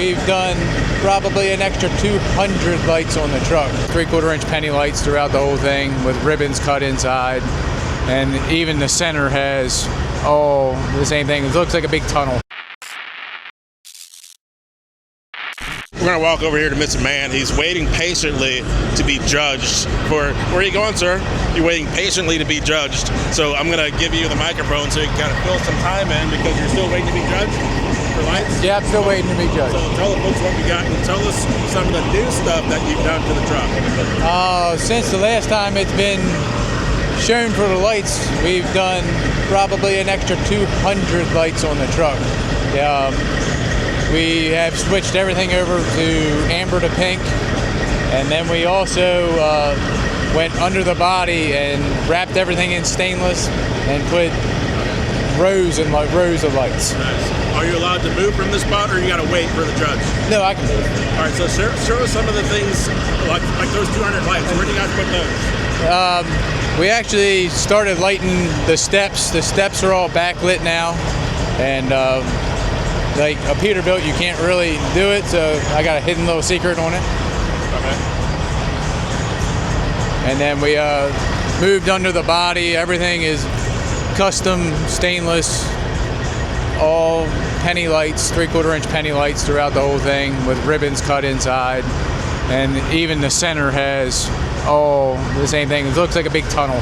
We've done probably an extra 200 lights on the truck. 3/4 inch penny lights throughout the whole thing with ribbons cut inside. And even the center has all the same thing. It looks like a big tunnel. We're going to walk over here to Mr. Mann. He's waiting patiently to be judged for... Where are you going, sir? You're waiting patiently to be judged. So I'm going to give you the microphone so you can kind of fill some time in because you're still waiting to be judged for lights? Yeah, I'm still waiting to be judged. So tell the folks what we got and tell us some of the new stuff that you've done to the truck. Since the last time it's been shown for the lights, we've done probably an extra 200 lights on the truck. We have switched everything over to amber to pink, and then we also went under the body and wrapped everything in stainless and put rows of lights. Nice. Are you allowed to move from this spot, or you got to wait for the judge? No, I can move. All right, so show us some of the things like those 200 lights. Where do you guys put those? We actually started lighting the steps. The steps are all backlit now, and like a Peterbilt, you can't really do it, so I got a hidden little secret on it. Okay. And then we moved under the body. Everything is custom stainless, all penny lights, 3/4 inch penny lights throughout the whole thing with ribbons cut inside. And even the center has all the same thing. It looks like a big tunnel.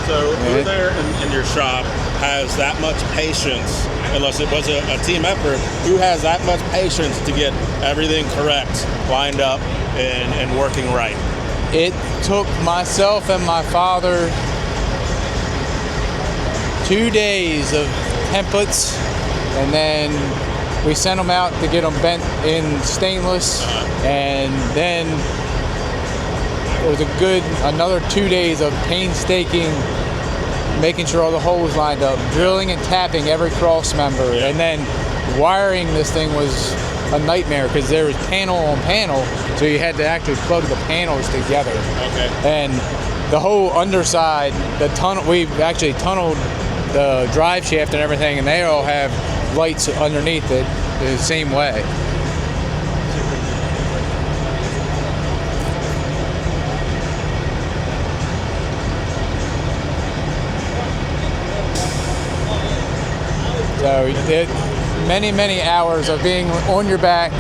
So who there in your shop has that much patience, unless it was a team effort, who has that much patience to get everything correct, lined up, and working right? It took myself and my father 2 days of templates, and then we sent them out to get them bent in stainless, and then it was another 2 days of painstaking, making sure all the holes lined up, drilling and tapping every cross member, and then wiring this thing was a nightmare because there was panel on panel, so you had to actually plug the panels together. Okay. And the whole underside, the tunnel, we've actually tunneled the drive shaft and everything, and they all have lights underneath it the same way. So many hours of being on your back,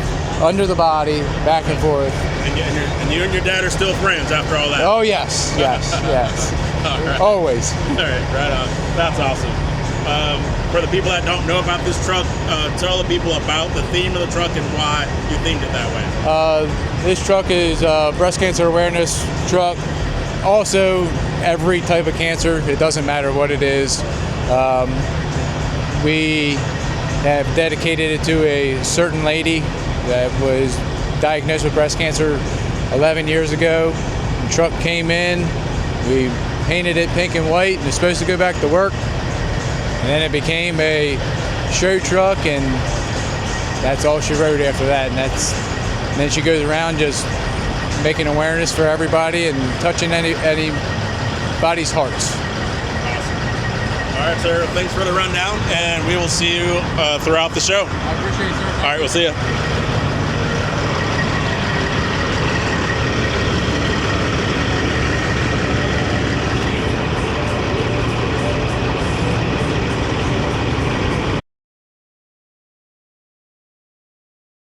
under the body, back and forth. And you and your dad are still friends after all that? Oh yes. All right. Always. All right, right on. That's awesome. For the people that don't know about this truck, tell the people about the theme of the truck and why you themed it that way. This truck is a breast cancer awareness truck. Also, every type of cancer, it doesn't matter what it is. We have dedicated it to a certain lady that was diagnosed with breast cancer 11 years ago. The truck came in, we painted it pink and white, and it's supposed to go back to work. And then it became a show truck, and that's all she wrote after that. And then she goes around just making awareness for everybody and touching anybody's hearts. All right, sir. Thanks for the rundown, and we will see you throughout the show. I appreciate it, sir. All right, we'll see you.